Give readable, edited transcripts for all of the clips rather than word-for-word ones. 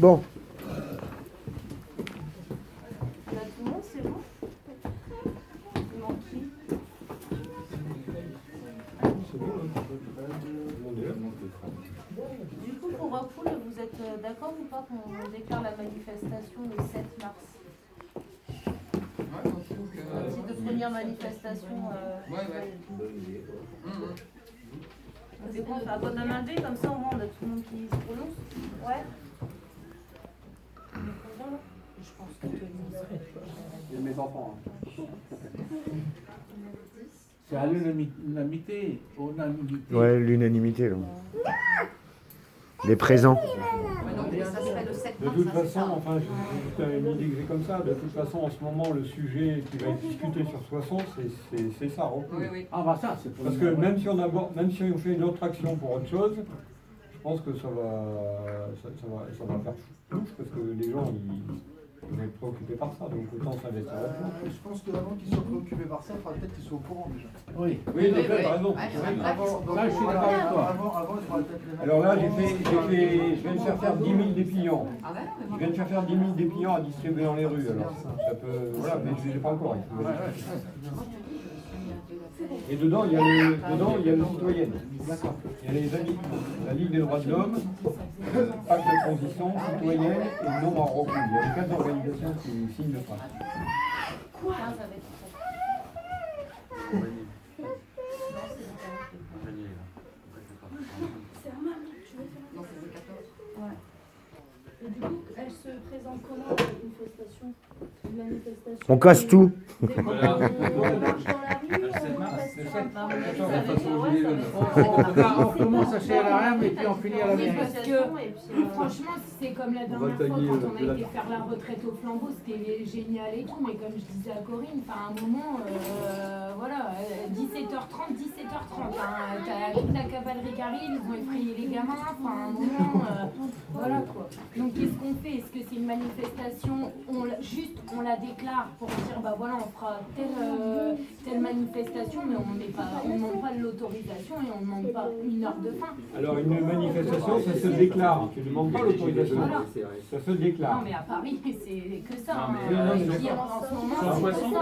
Bon. Là, tout le monde, c'est bon. Il manque qui? Du coup, pour Rockpool, vous êtes d'accord ou pas qu'on déclare la manifestation le 7 mars? C'est de première manifestation. C'est quoi, on fait un vote à main levée, comme ça au moins on a tout le monde qui se prononce. Ouais. Je pense que tout le monde serait. Et mes enfants. C'est à l'unanimité. Ouais, l'unanimité. Les présents. Ça serait le 7 De mars. toute façon, enfin, une idée que j'ai comme ça, de toute façon, en ce moment, le sujet qui va être discuté sur Soissons, c'est ça. Oui. Ah bah ça, c'est Parce que même si on fait une autre action pour autre chose, je pense que ça va faire touche parce que les gens ils vont être préoccupés par ça, donc autant s'investir là-dedans. Je pense que avant qu'ils soient préoccupés par ça, il faudra peut-être qu'ils soient au courant déjà. Oui. Oui, donc t'as raison. Là, je suis d'accord avec toi. Avant, il faudra peut-être les. Alors là, je viens de faire 10 000 dépliants. Ah ouais, Je viens de faire 10 000 dépliants à distribuer dans les rues. Alors ça peut, voilà, mais je ne l'ai pas encore. Et dedans, il y a le citoyen. Il y a la Ligue des droits de l'homme, Pacte de transition, citoyenne et non en recours. Il y a les 4 organisations qui signent le train. Quoi? Ça va être C'est un maman, tu veux faire Non, c'est le 14. Ouais. Et du coup, elle se présente comment la manifestation? Une manifestation. On casse tout. On marche dans la rue, on On commence à chez l'ARM et puis on finit à la mairie. Parce que franchement, c'est comme la dernière fois quand on a été faire la retraite au flambeau, c'était génial et tout, mais comme je disais à Corinne, à un moment, voilà, 17h30, 17h30, t'as toute la cavalerie qui arrive, ils vont effrayer les gamins, à un moment, voilà quoi. Donc qu'est-ce qu'on fait? Est-ce que c'est une manifestation, on la déclare pour dire, bah voilà, on fera telle manifestation, mais on ne demande pas de l'autorisation et on ne demande pas une heure de fin. Alors une manifestation, ça se déclare. Tu ne demandes pas l'autorisation. Voilà. Ça se déclare. Non mais à Paris, c'est que ça. Non, mais Je dis, en ce moment, Sur c'est que 60, ça.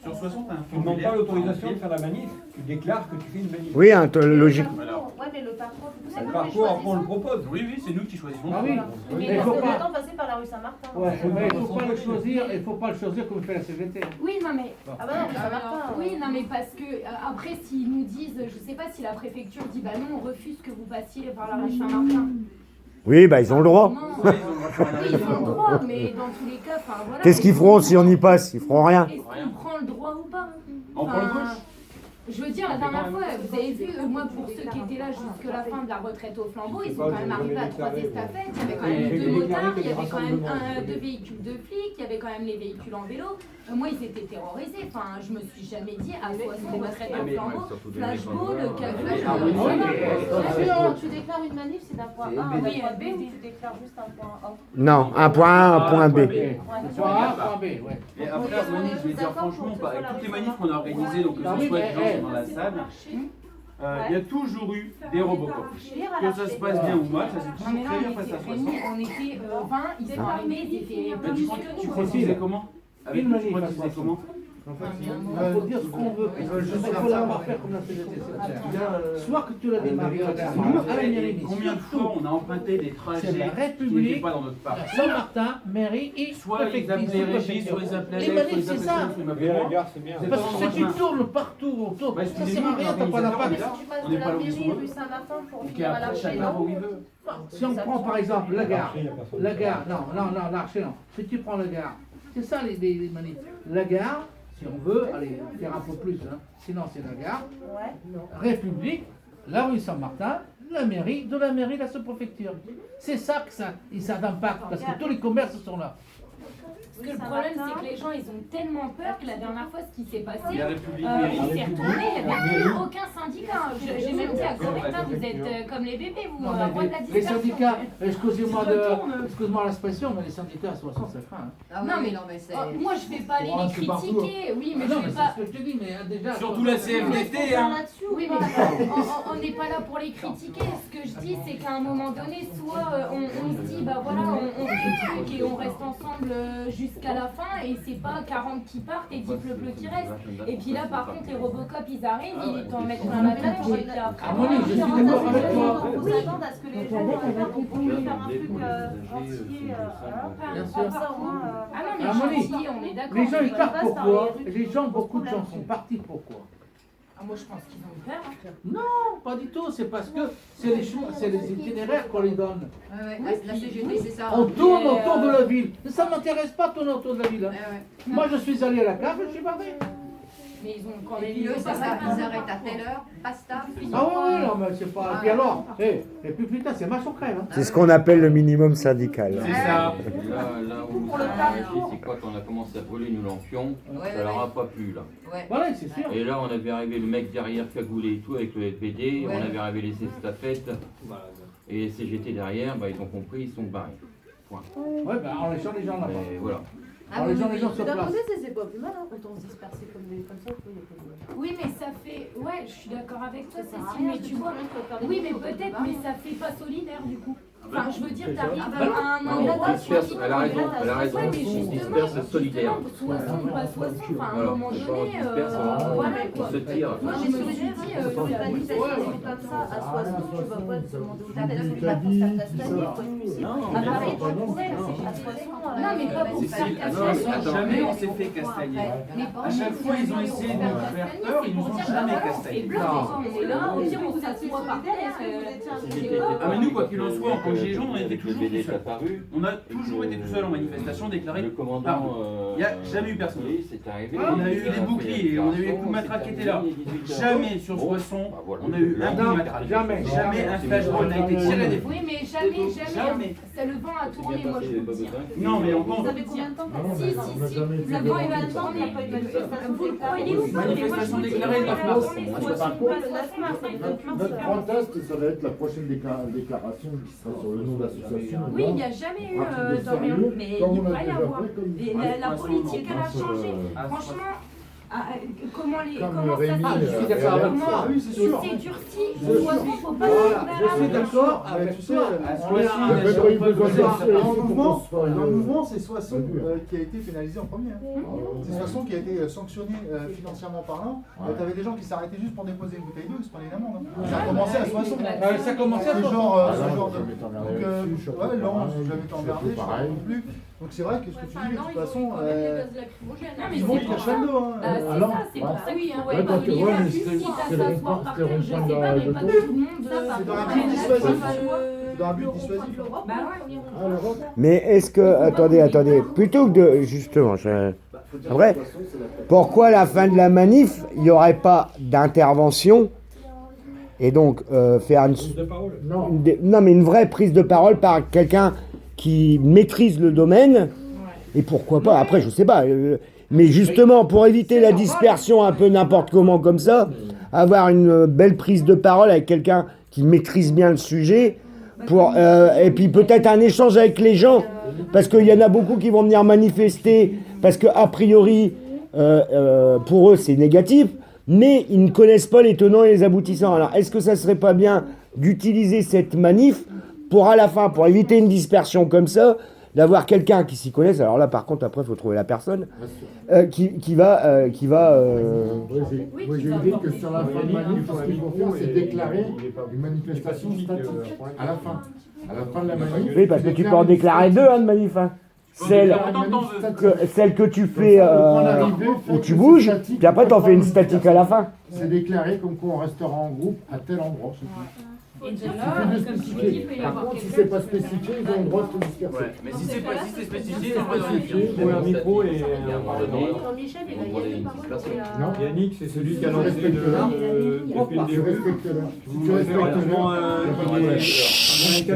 sur 60, t'as un Tu ne demandes pas l'autorisation de faire la manif, tu déclares que tu fais une manif. Oui, logique. Ouais, mais le parcours, du coup, c'est Le nous qui parcours, après on le choisissons. propose. Oui, c'est nous qui choisissons. Ah oui. Mais Mais il il faut faut pas. passer par la rue Saint-Martin. Ouais, mais il faut pas le choisir, il faut pas le choisir comme fait la CGT. Oui, non mais. Ah bah non, rue Saint-Martin. Oui, non mais parce que après s'ils nous disent, je sais pas si la préfecture dit bah non, on refuse que vous passiez par la rue Saint-Martin. Oui, bah ils ont le droit. Oui, ils ont le droit, mais dans tous les cas, voilà. Qu'est-ce qu'ils feront si on y passe? Ils feront rien. Est-ce qu'on prend le droit ou pas? On prend le gauche. Je veux dire, la dernière fois, vous avez vu, moi pour ceux qui étaient là jusqu'à la fin de la retraite au flambeau, ils sont quand même arrivés à 3 estafettes, il y avait quand même 2 motards, il y avait quand même 2 véhicules de flics, il y avait quand même les véhicules en vélo. Moi, ils étaient terrorisés, je me suis jamais dit à Soissons, retraite au flambeau, flashball, calcul, Quand tu déclares une manif, c'est d'un point A à un Oui, point B B. ou tu déclares juste un point A? Non, un point A, un point B. Soit A, soit B, ouais. Et après, manif, je vais dire franchement, avec toutes les manifs qu'on a organisées, donc que ce soit des gens dans la salle, il y a toujours eu des Robocop. Que ça se passe bien ou mal, ça s'est Non mais toujours là, très bien passé à Soissons. on était 20, ils sont arrivés, ils étaient Mais plus tu que crois nous. qu'ils faisaient comment? Avec Une tu manif crois à qu'ils faisaient Soissons. comment? On peut dire ce qu'on veut. Il faut l'avoir fait comme la CGT. Soit que tu l'as démarré à la mairie. Combien de fois on a emprunté des C'est la trajets qui n'étaient République, pas dans notre parc? Saint-Martin, mairie et Soit ils appelaient Régis, soit ils appelaient Les Alex, soit manifs, ils c'est appelaient ça. Saint, soit ils Mais m'appelaient la moi. gare, c'est bien. C'est Parce pas que si tu tournes partout autour, Bah, ça sert à excusez-nous, rien, t'as pas d'impact. Si tu passes On de n'est la pas là où ils mairie sont. rue Saint-Martin pour Donc finir à après, l'Archer, chacun va où non? il veut. Si on prend par exemple la gare, Il y a personne. l'Archer non. Si tu prends la gare, c'est ça les manifs. La gare, si on veut, allez, faire un peu plus, sinon c'est la gare, Ouais. République, la rue Saint-Martin, la mairie, de la mairie, la sous-préfecture. C'est ça que ça a d'impact, parce que tous les commerces sont là. que le problème, c'est que les gens, ils ont tellement peur que la dernière fois, ce qui s'est passé, La République il s'est retourné, il n'y avait plus aucun syndicat. J'ai même dit à Corentin, vous êtes comme les bébés, vous, Non, à mais droit de la les dispersion. syndicats, excuse-moi l'expression, mais les syndicats à 60, c'est fin. Hein. Ah Non, oui, mais c'est... moi, je vais pas aller Oh, les c'est partout, critiquer. Oui, mais non, je mais vais c'est pas. ce que je te dis, mais déjà. Surtout la CFDT, hein. Oui, mais on n'est pas là pour les critiquer. Ce que je dis, c'est qu'à un moment donné, soit on se dit, bah voilà, on fait le truc et on reste ensemble jusqu'à la fin, et c'est pas 40 qui partent et 10 pleu qui restent. Et puis là, par contre, les Robocop, ils arrivent, ils t'en mettent plein la tête, et puis après. Harmonie, je suis d'accord avec toi. On s'attend à ce que les gens puissent faire un truc entier. Bien sûr. Comme ça, au moins. Ah non, mais Harmonie. gentil, on est d'accord. Les gens, ils on partent passe dans pourquoi? les rues Les gens, qui beaucoup de posent gens problème. sont partis pourquoi? Ah, moi, je pense qu'ils ont peur. Non, pas du tout, c'est parce que c'est les itinéraires qu'on les donne. La CGT, c'est ça. On tourne autour de la ville. Ça ne m'intéresse pas de tourner autour de la ville. Hein. Ouais. Moi, je suis allé à la cave, je suis parti. Mais ils ont quand Et même puis eux, eu ça va, ils arrêtent à telle heure, basta. Ah oui, non, mais c'est pas. Et puis alors, et puis putain, c'est match au crève. Hein. C'est ce qu'on appelle le minimum syndical. C'est ça. Là où ça a arrêté, c'est quoi quand on a commencé à brûler nous lampions, ça leur a pas plu là. Ouais. Voilà, c'est sûr. Et là on avait arrivé le mec derrière cagoulé et tout avec le FBD, Ouais. on avait arrivé les estafettes et les CGT derrière, bah, ils ont compris, ils sont barrés. Point. Ouais, ben en laissant les gens là-bas. Et voilà. En laissant les gens sur D'un place. côté, c'est pas plus mal, hein, autant se disperser comme ça, il y a pas de. Oui, mais ça fait. Ouais, je suis d'accord avec toi, Ça sert à Cécile, rien, mais parce tu que vois. tout le monde peut faire des Oui, trucs, mais on peut peut-être, pas. mais ça fait pas solidaire du coup. bah Enfin, je veux dire, c'est t'arrives ça. à un Non, endroit. on disperse, elle a raison, elle a raison, Ouais, mais on justement, disperse solidaire. Soit son, pas soit son. Enfin, à un Voilà, moment c'est pas on donné, disperse, voilà on quoi. se tire. Moi, je me suis dit, Une manifestation comme ça, à 60, tu vas pas te demander aux gens d'être là pour faire castaner, quoi, tu sais. À Paris, tu pourrais, à 60. Non, mais pas pour faire casser. Jamais on s'est fait castagner. À chaque fois, ils ont essayé de nous faire peur, ils nous ont jamais C'est castagnés. blanc, on est là, au pire, on s'assoit par terre. Ah, mais nous, quoi qu'il en soit, en tant que Gijon, on était Avec le toujours BD tout seuls. apparu. On a toujours été tout seuls en manifestation, déclaré. Le commandant. Pardon. Il n'y a jamais eu personne. Oui, c'est arrivé. On a eu des boucliers, on a eu les coups de matraque qui étaient là. Jamais sur Soissons, on a eu un coup de matraque. Jamais. Jamais un flashball n'a été tiré des Oui, mais jamais, jamais. Jamais. C'est le vent à tourner, moi je vous le dis. Non, mais on pense. Ça fait combien de temps Si, si, si. Le vent il va tourner. Il n'y a pas eu de manifestation. Vous le croyez ou pas? Manifestation déclarée le 9 mars. Notre proteste, ça va être la prochaine déclaration qui sera sur le nom de l'association. Oui, il n'y a jamais eu d'Orient, mais il pourrait y avoir. Et la politique, elle a changé. Franchement, comment Rémi, ça je suis d'accord avec Comment toi. oui, c'est sûr. c'est durci. Faut pas Voilà, se je suis d'accord Mais avec tu sais, toi. il y a même pas eu besoin de Dans le mouvement, faire dans le mouvement, c'est Soissons qui a été pénalisé en premier. Hein. C'est Soissons qui a été sanctionné financièrement parlant. T'avais des gens qui s'arrêtaient juste pour déposer une bouteille d'eau, ils se prenaient une amende. Hein. Ça a commencé à Soissons. Ça a commencé à Ce Soissons. genre, Ah ce non, genre de. jamais été emmerdé Donc, là-dessus, je suis ouais, non, pareil, j'ai jamais été emmerdé, je pareil. sais pas non plus. Donc c'est vrai que ce que tu dis, de toute façon, Non, mais ils c'est vont pour ça. crescendo. Hein. C'est Alors, ça, c'est pour ça oui, hein, ouais, ouais, parce que, Olivier, ouais, mais si c'est- t'as c'est le s'asseoir rond-point- par c'est le terre, je sais rond-point pas, mais de pas Tours. tout le monde. C'est dans un but dissuasif. C'est dans un but dissuasif. Bah ouais. Ah, l'Europe. Mais est-ce que, attendez, plutôt que de, justement, vrai, pourquoi à la fin de la manif, il n'y aurait pas d'intervention et donc faire non, mais une vraie prise de parole par quelqu'un qui maîtrise le domaine, et pourquoi pas, après je sais pas, mais justement pour éviter la dispersion un peu n'importe comment comme ça, avoir une belle prise de parole avec quelqu'un qui maîtrise bien le sujet, et puis peut-être un échange avec les gens, parce qu'il y en a beaucoup qui vont venir manifester, parce que a priori, pour eux c'est négatif, mais ils ne connaissent pas les tenants et les aboutissants. Alors est-ce que ça serait pas bien d'utiliser cette manif pour à la fin, pour éviter une dispersion comme ça, d'avoir quelqu'un qui s'y connaisse, alors là par contre après il faut trouver la personne, qui va Moi j'ai l'idée que sur la fin de manif, ce qu'ils vont faire, c'est déclarer une manifestation statique. À la fin. À la fin de la manif. oui, parce que tu peux en déclarer deux, de manif, hein. Celle que tu fais où tu bouges, puis après t'en fais une statique à la fin. C'est déclaré comme quoi on restera en groupe à tel endroit. c'est tout. Et de Il là, suffit de comme tu dis, il spécifier. peut y Par avoir contre, si quelqu'un c'est pas qui- spécifié, ils ont le droit de se disperser. Ouais, mais si c'est spécifié, C'est on va dans les spécifié, films. un micro et Jean-Michel, il a gagné une parole. Non. Yannick, c'est celui qui a Tu lancé respectes depuis là. le Tu début. respectes là. Si Vous tu m'avez respectes relativement là.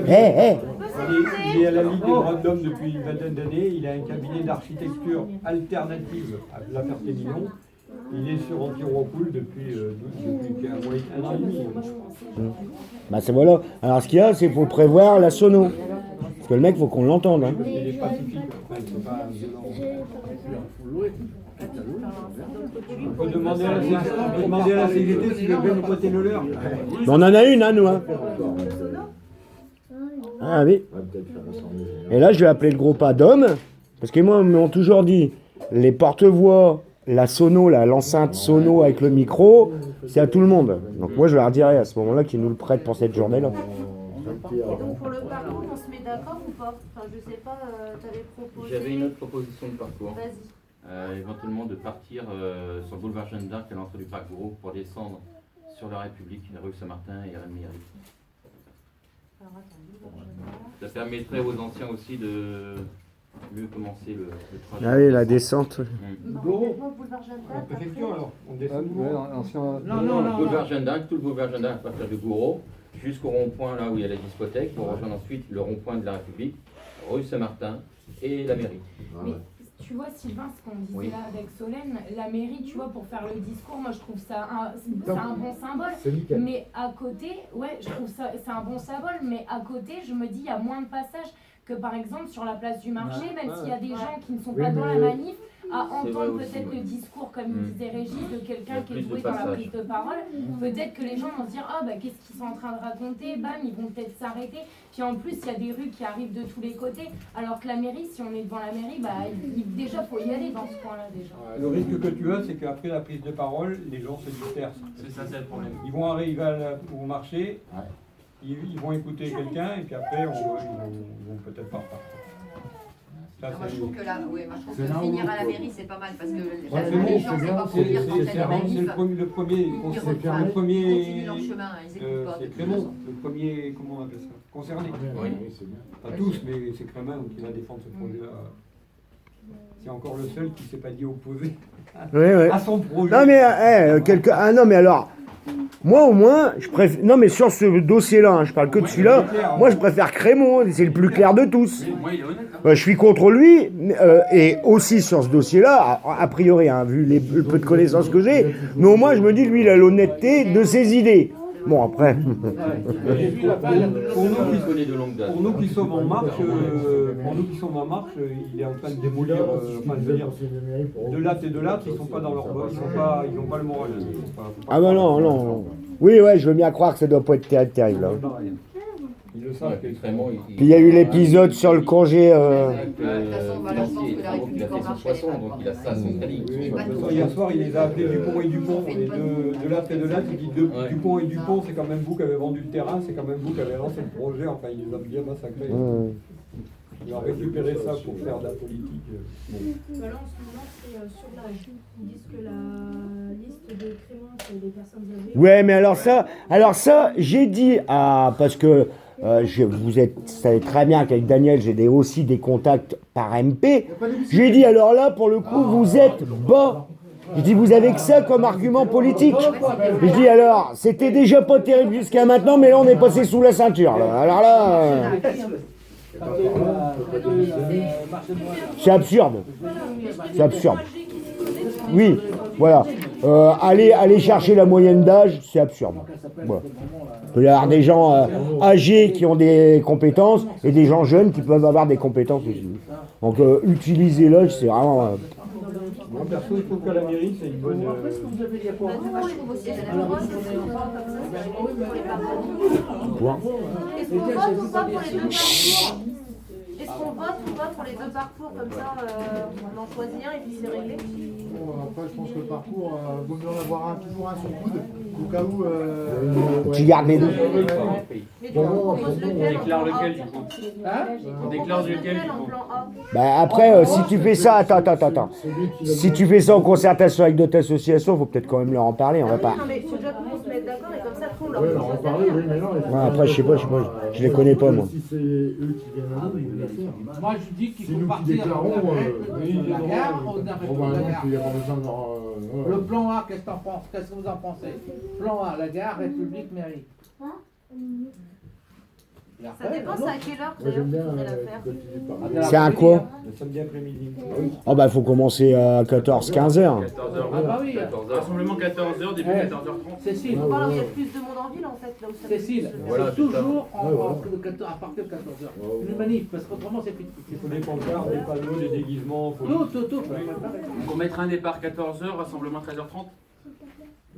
Eh, Il est à la Ligue des droits de l'homme depuis une vingtaine d'années. Il a un cabinet d'architecture alternative à La Ferté-Milon. Il est sur Anti-Rocoul depuis un an et demi. Bah c'est voilà. Alors ce qu'il y a, c'est pour prévoir la sono. Parce que le mec, faut qu'on l'entende. Hein. Il est pacifique. Enfin, c'est pas violent. On peut demander à la CGT s'ils veulent bien nous prêter le leur. Mais on en a une, hein, nous. Hein. Ah oui. Et là, je vais appeler le groupe Adom. Parce que moi, ils m'ont toujours dit, les porte-voix, la sono, l'enceinte sono avec le micro, c'est à tout le monde. Donc moi, je leur dirai à ce moment-là qu'ils nous le prêtent pour cette journée-là. Et donc pour le parcours, on se met d'accord ou pas? Enfin, je sais pas, t'avais proposé... J'avais une autre proposition de parcours. Vas-y. Éventuellement de partir sur le boulevard Jeanne d'Arc à l'entrée du parc Gros pour descendre sur la République, la rue Saint-Martin et à la mairie. Ça permettrait aux anciens aussi de mieux commencer le trajet. Ah oui, la descente. Gros. La préfecture alors, on descend. Non, boulevard Jeanne d'Arc, tout le boulevard Jeanne d'Arc à partir de Goureau jusqu'au rond-point là où il y a la discothèque pour rejoindre ensuite le rond-point de la République, rue Saint-Martin et la mairie. Mais tu vois, Sylvain, ce qu'on disait là avec Solène, la mairie, tu vois, pour faire le discours, moi je trouve ça un bon symbole. Mais à côté, ouais, je trouve ça c'est un bon symbole, mais à côté, je me dis, il y a moins de passages que par exemple sur la place du marché, même s'il y a des gens qui ne sont pas dans la manif, à entendre peut-être le discours, comme disait Régis, de quelqu'un qui est doué dans la prise de parole, peut-être que les gens vont se dire, ah bah qu'est-ce qu'ils sont en train de raconter, bam, ils vont peut-être s'arrêter. Puis en plus, il y a des rues qui arrivent de tous les côtés, alors que la mairie, si on est devant la mairie, bah déjà, faut y aller dans ce coin-là déjà. Le risque que tu as, c'est qu'aprret la prise de parole, les gens se dispersent. C'est ça, c'est le problème. Ils vont arriver au marché, ils vont écouter quelqu'un, et puis après, ils vont peut-être pas repartir. Moi je trouve que là, moi je trouve que finir à la mairie c'est pas mal parce que les gens c'est pas pour dire quand il y a des manifs, le premier, continuent leur chemin, ils écoutent pas. c'est Crémont, le premier, comment on appelle ça, concerné. Oui. Pas tous, mais c'est Crémont qui va défendre ce projet-là. C'est encore le seul qui ne s'est pas dit opposé à son projet. Non mais, non mais alors, moi au moins, je préfère... Non mais sur ce dossier-là, hein, je parle que de celui-là, moi je préfère Crémont, c'est le plus clair de tous. Moi, il est honnête. Je suis contre lui, et aussi sur ce dossier-là, a priori, hein, vu le peu de connaissances que j'ai, mais au moins je me dis, lui, il a l'honnêteté de ses idées. Bon, après... Pour nous qui sommes en marche, il est en train de démolir, enfin je veux dire, de latte et de latte, ils ne sont pas dans leur boîte, ils n'ont pas le moral. Ah bah non. Oui, ouais, je veux bien croire que ça doit pas être terrible. Hein. Ils le savent. Puis il y a eu l'épisode sur le congé... Hier soir, il les a appelés Dupont et Dupont, et de latte et de latte, il dit Dupont et Dupont, c'est quand même vous qui avez vendu le terrain, c'est quand même vous qui avez lancé le projet, enfin il les a bien massacrés. Il a récupéré ça pour faire de la politique. Là, en ce moment, c'est sur l'âge. Ils disent que la liste de Crémont, c'est des personnes âgées. Ouais, mais alors ça, j'ai dit parce que vous savez très bien qu'avec Daniel, j'ai aussi des contacts par MP. J'ai dit, alors là, pour le coup, vous êtes bas. Je dis, vous avez que ça comme argument politique. Je dis, alors, c'était déjà pas terrible jusqu'à maintenant, mais là, on est passé sous la ceinture. Là. Alors là... C'est absurde. C'est absurde. Oui, voilà. Aller chercher la moyenne d'âge, c'est absurde. Voilà. Il peut y avoir des gens âgés qui ont des compétences et des gens jeunes qui peuvent avoir des compétences aussi. Donc utiliser l'âge, c'est vraiment... Moi perso, je trouve qu'à la mairie, c'est une bonne... Moi je trouve aussi à la mairie c'est comme ça, c'est pour les parcours. Point. Est-ce qu'on vote ou pas pour les deux parcours? Est-ce qu'on vote ou pas pour les deux parcours comme ça, on en choisit un et puis c'est réglé? Après, je pense que le parcours, vaut mieux en avoir toujours un sur le coude, au cas où... Tu gardes les deux. Mais du coup, on propose lequel? On déclare lequel du coup? On déclare lequel du coup? Bah après, si tu fais ça, attends. Si tu fais ça en concertation avec d'autres associations, faut peut-être quand même leur en parler, on va pas... Non mais faut déjà qu'on se mette d'accord et comme ça, après on leur Ouais, on en parlait, oui, mais non. Ouais, après, je sais pas, je les connais pas, moi. Si c'est eux qui viennent à nous, ils le faire. Moi je dis qu'il C'est faut nous qui partir déclarons, de la gare, on arrête de la probablement gare. qu'il y aura besoin de Le plan A, qu'est-ce que t'en penses? Qu'est-ce que vous en pensez? Plan A, la gare, République, mairie. Ça dépend, c'est à quelle heure Moi j'aime bien qu'il faudrait la faire. quand tu dis pas. C'est un quoi? Le samedi après-midi. Oh bah faut commencer à 14-15 heures. 14h. Ah bah oui. 14h. Rassemblement 14h, début 14h30. Cécile, On parle où il y a plus de monde en ville en fait, là où ça Cécile, Voilà, c'est c'est ça. toujours Ouais, voilà. à partir de 14h. Une manif, parce qu'autrement c'est plus. Il faut des pancartes, des panneaux, des déguisements. Faut... Tout. On mettra un départ 14h, rassemblement 13h30.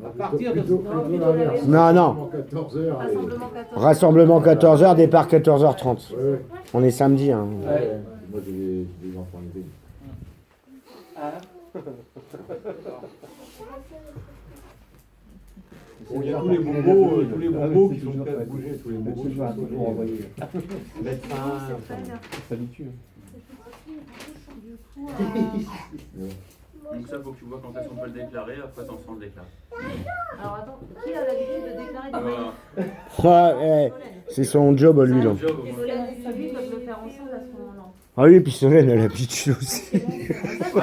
À partir de- Plutôt l'inverse. Non. 14 heures. Rassemblement 14. Rassemblement 14h, départ 14h30. Ouais. On est samedi. Hein. Ouais. Moi j'ai des enfants élevés. Bon, il y a tous les bobos qui sont prêts à bouger, tous les bobos qui sont toujours envoyés. Médecins, s'habitue. Donc ça, faut que tu vois quand est-ce qu'on peut le déclarer, après t'en sens le déclarer. Alors attends, qui a l'habitude de déclarer des Voilà. Ouais, c'est son job lui là. Job, au Et moins. Solène et Sylvie peuvent le faire ensemble à ce moment-là. Ah oui, puis Solène elle a l'habitude aussi. Ouais,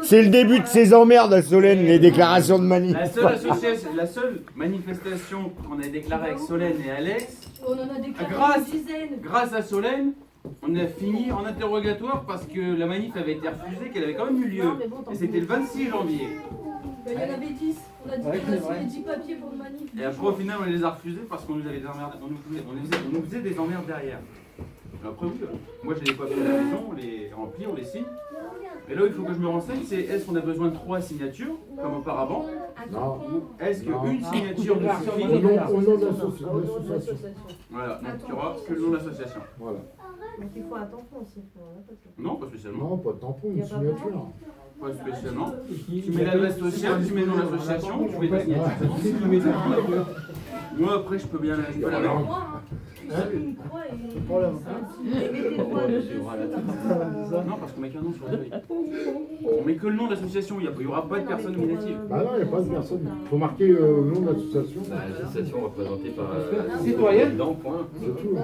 C'est le début de ses emmerdes à Solène, les déclarations de manif. la seule manifestation qu'on a déclarée avec Solène et Alex, On en a déclaré Grâce- une dizaine. grâce à Solène, on a fini en interrogatoire parce que la manif avait été refusée, qu'elle avait quand même eu lieu. Non, mais bon, tant Et c'était le 26 janvier. Il y en avait 10. On a dit Ouais, qu'on c'est a vrai. signé 10 papiers pour le manif. Et après, au final, on les a refusés parce qu'on nous avait des emmerdes, on nous faisait des emmerdes derrière. Après, oui, moi j'ai les papiers à la maison, on les remplit, on les signe. Et là où il faut que je me renseigne, c'est est-ce qu'on a besoin de 3 signatures, comme auparavant, Non. ou est-ce Non. qu'une signature nous suffit? Au nom de l'association. Voilà, donc il n'y aura que le nom de l'association. Voilà. Donc il faut un tampon aussi. Voilà, parce que- Non, pas spécialement. Non, pas de tampon, une signature. Pas spécialement. Tu mets l'adresse sociale, tu mets le nom de l'association, tu mets ta signature. Moi après je peux bien la Moi, mettre. hein. Tu signes une croix et. Et mettez le doigt dessus. Non, parce qu'on met qu'un nom sur la feuille. On met que le nom de l'association, il n'y aura pas de personne nominative. Bah non, il n'y a pas de personne. Il faut marquer le nom de l'association. L'association représentée par Citoyenne. président, point. C'est tout.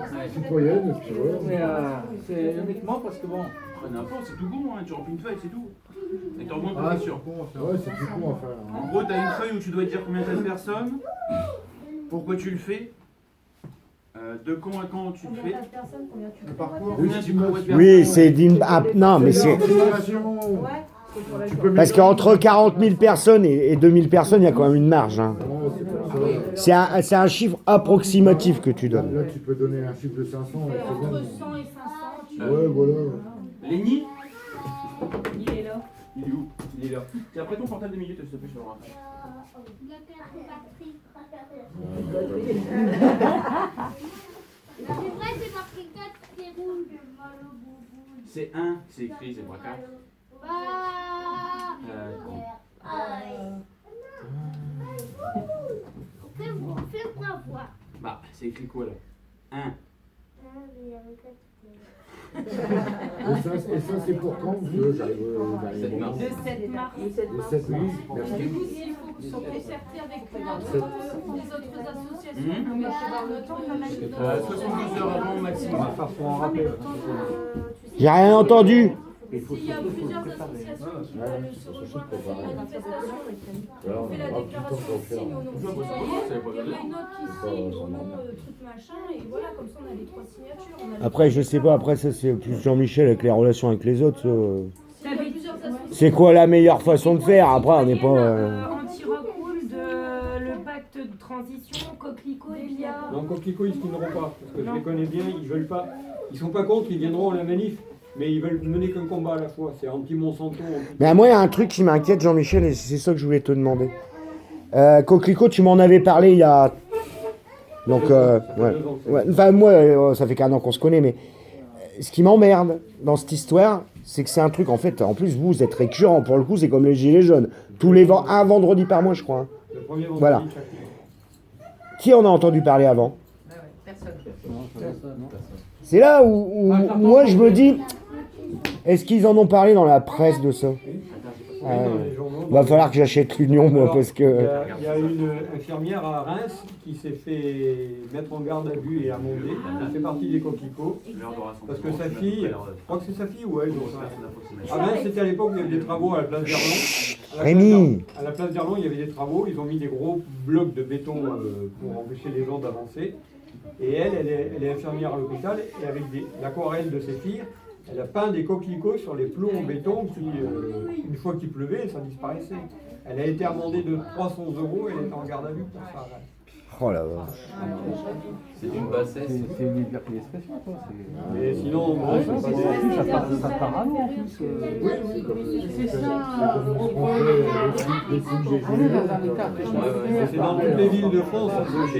Citoyenne, et puis voilà. Mais c'est uniquement parce que bon. Après n'importe, c'est tout con, hein. Tu remplis une feuille, c'est tout. Et tu remontes Ah, la c'est sûr. con à faire. Ouais, c'est tout con à faire. En gros, tu as une feuille où tu dois dire combien t'as de personnes, pourquoi tu le fais, de quand à quand tu le Combien fais. t'as de personnes, combien tu Le fais parcours. Combien tu prévois de personnes. Oui, c'est d'une. Ah, non, mais c'est. Ouais, c'est pour la Tu peux Parce mettre- qu'entre 40 000 personnes et 2000 personnes, il y a quand même une marge. Hein. Ouais, c'est pour ça. C'est un chiffre approximatif que tu donnes. Là, tu peux donner un chiffre de 500. et c'est Entre bon. 100 et 500, tu Ouais, voilà. Lenny, il est là. il est où? Il est là. Tiens, après ton portable 2 minutes, s'il te plaît, je le rappelle. C'est 1, c'est écrit, c'est pas 4. Fais-moi voir. Bah, c'est écrit quoi là? 1. Et ça c'est pour quand? J'arrive au 7 mars. Le 7 mars. Le 7 mars. Merci. Du coup, il faut se concerter avec les autres associations pour mettre le temps de la manif. 72 heures avant au maximum. On va faire son rappel. J'ai rien entendu. S'il y a plusieurs associations qui veulent se rejoindre à cette manifestation, Voilà, on fait la on aura tout le temps déclaration pour de le faire. signe au nom du citoyen. Il y en a une autre qui signe au nom truc machin, et voilà, comme ça on a les 3 signatures. On a Après, je sais pas, après ça c'est plus Jean-Michel avec les relations avec les autres. S'il y a plusieurs associations. C'est quoi la meilleure façon de faire? Après, on n'est pas. Anti-recoul de le pacte de transition, coquelicot et billard. Non, Coquelicot, ils ne signeront pas, parce que je les connais bien, ils veulent pas. Ils sont pas contre, ils viendront à la manif, mais ils veulent mener qu'un combat à la fois. C'est anti-Monsanto. Mais moi, il y a un truc qui m'inquiète, Jean-Michel, et c'est ça que je voulais te demander. Coquelicot, tu m'en avais parlé il y a. Donc, ouais. Enfin, moi, ça fait qu'un an qu'on se connaît, mais ce qui m'emmerde dans cette histoire, c'est que c'est un truc, en fait, en plus, vous êtes récurrent, pour le coup, c'est comme les Gilets jaunes. Tous les un vendredi par mois, je crois. Hein. Le premier vendredi, Voilà. chaque mois. Qui en a entendu parler avant? Personne. C'est là où moi, je me dis, est-ce qu'ils en ont parlé dans la presse de ça? Oui, dans les journaux, Va falloir que j'achète l'Union, moi, Alors, parce que. Il y a une infirmière à Reims qui s'est fait mettre en garde à vue et amendée. Elle fait partie des coquelicots. Parce que sa fille, je crois que c'est sa fille ou elle. À Reims, c'était à l'époque où il y avait des travaux à la place d'Erlon. Rémi. À la place d'Erlon, il y avait des travaux. Ils ont mis des gros blocs de béton pour empêcher les gens d'avancer. Et elle est infirmière à l'hôpital, et avec l'aquarelle de ses filles, elle a peint des coquelicots sur les plombs en béton qui, une fois qu'il pleuvait, ça disparaissait. Elle a été amendée de 300 €, elle est en garde à vue pour ça. Oh la vache. C'est une bassesse. C'est une liberté d'expression, quoi. Mais sinon, bon, c'est pas des... Ça part à nous, en plus. Oui, oui, comme C'est ça, c'est dans toutes les villes de France, tous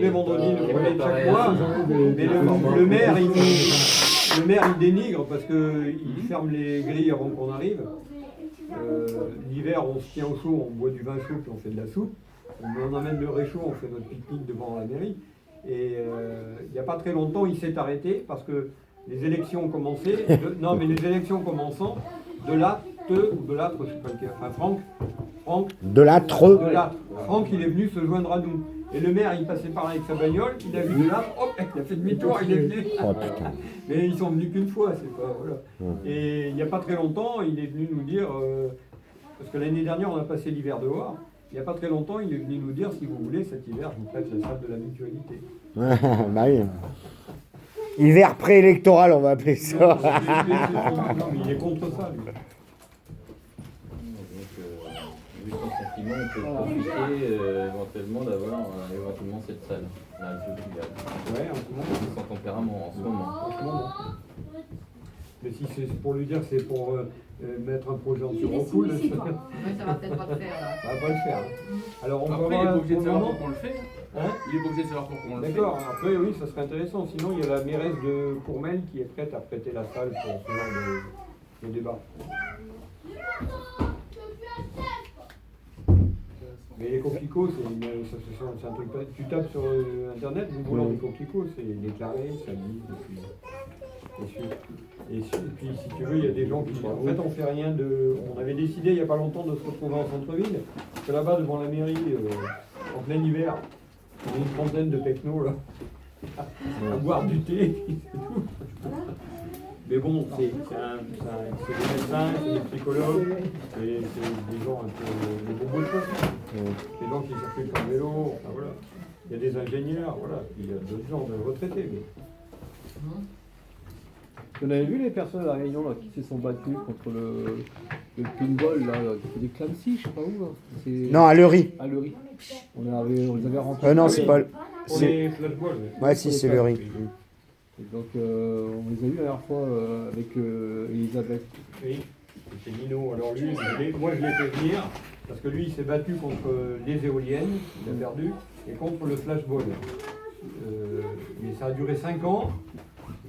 les vendredis, le premier de chaque mois. Mais le maire, il dénigre parce qu'il ferme les grilles avant qu'on arrive. L'hiver, on se tient au chaud, on boit du vin chaud puis on fait de la soupe. On emmène le réchaud, on fait notre pique-nique devant la mairie. Et il n'y a pas très longtemps, il s'est arrêté parce que les élections ont commencé. Non, mais les élections commençant, de Lattre, je ne sais pas lequel, enfin Franck. De Lattre. Franck, il est venu se joindre à nous. Et le maire, il passait par là avec sa bagnole, il a vu de Lattre, hop, il a fait demi-tour, il est venu. Oh putain. Mais ils sont venus qu'une fois, c'est pas. Voilà. Et il n'y a pas très longtemps, il est venu nous dire, parce que l'année dernière, on a passé l'hiver dehors. Il n'y a pas très longtemps, il est venu nous dire, si vous voulez, cet hiver, je vous prête la salle de la mutualité. Bah oui. Hiver préélectoral, on va appeler ça. Non, mais il est contre ça, lui. Vu son sentiment, on peut profiter éventuellement d'avoir éventuellement cette salle. Là, Ouais, en ce moment. Son tempérament, en ce moment. Mais si c'est pour lui dire que c'est pour mettre un projet en surencoule, Ça va peut-être pas le faire là. ça va pas le faire. Alors on Après, va il est voir pas obligé de pour le savoir moment. pourquoi on le fait. Hein, Il est pas obligé de savoir pourquoi on le fait. d'accord, après oui, ça serait intéressant. Sinon, il y a la mairesse de Courmel qui est prête à prêter la salle pour ce genre de débat. Mais les coquelicots, c'est un truc. Tu tapes sur internet, vous voulez des coquelicots, c'est déclaré, ça dit. Et puis, si tu veux, il y a des gens qui. En fait, on fait rien de. On avait décidé il n'y a pas longtemps de se retrouver en centre-ville, parce que là-bas, devant la mairie, en plein hiver, on a une trentaine de technos là, à boire du thé, c'est tout. Mais bon, c'est des médecins, c'est des psychologues, c'est des gens un peu des bobos de façon. Des gens qui circulent par vélo, enfin voilà. Il y a des ingénieurs, voilà. Il y a d'autres gens de retraités. Mais... Vous avez vu les personnes à la Réunion là, qui se sont battues contre le pinball, là, qui fait des Clancy, je sais pas où. Là. Non, à Leury. À Leury. On les avait rencontrés. Non, c'est pas. Pour les flashballs. Ouais, si, c'est Leury. Et donc, on les a vus la dernière fois avec Elisabeth. Oui, c'était Nino. Alors lui, moi je l'ai fait venir, parce que lui il s'est battu contre les éoliennes, il a perdu, et contre le flashball. Mais ça a duré 5 ans,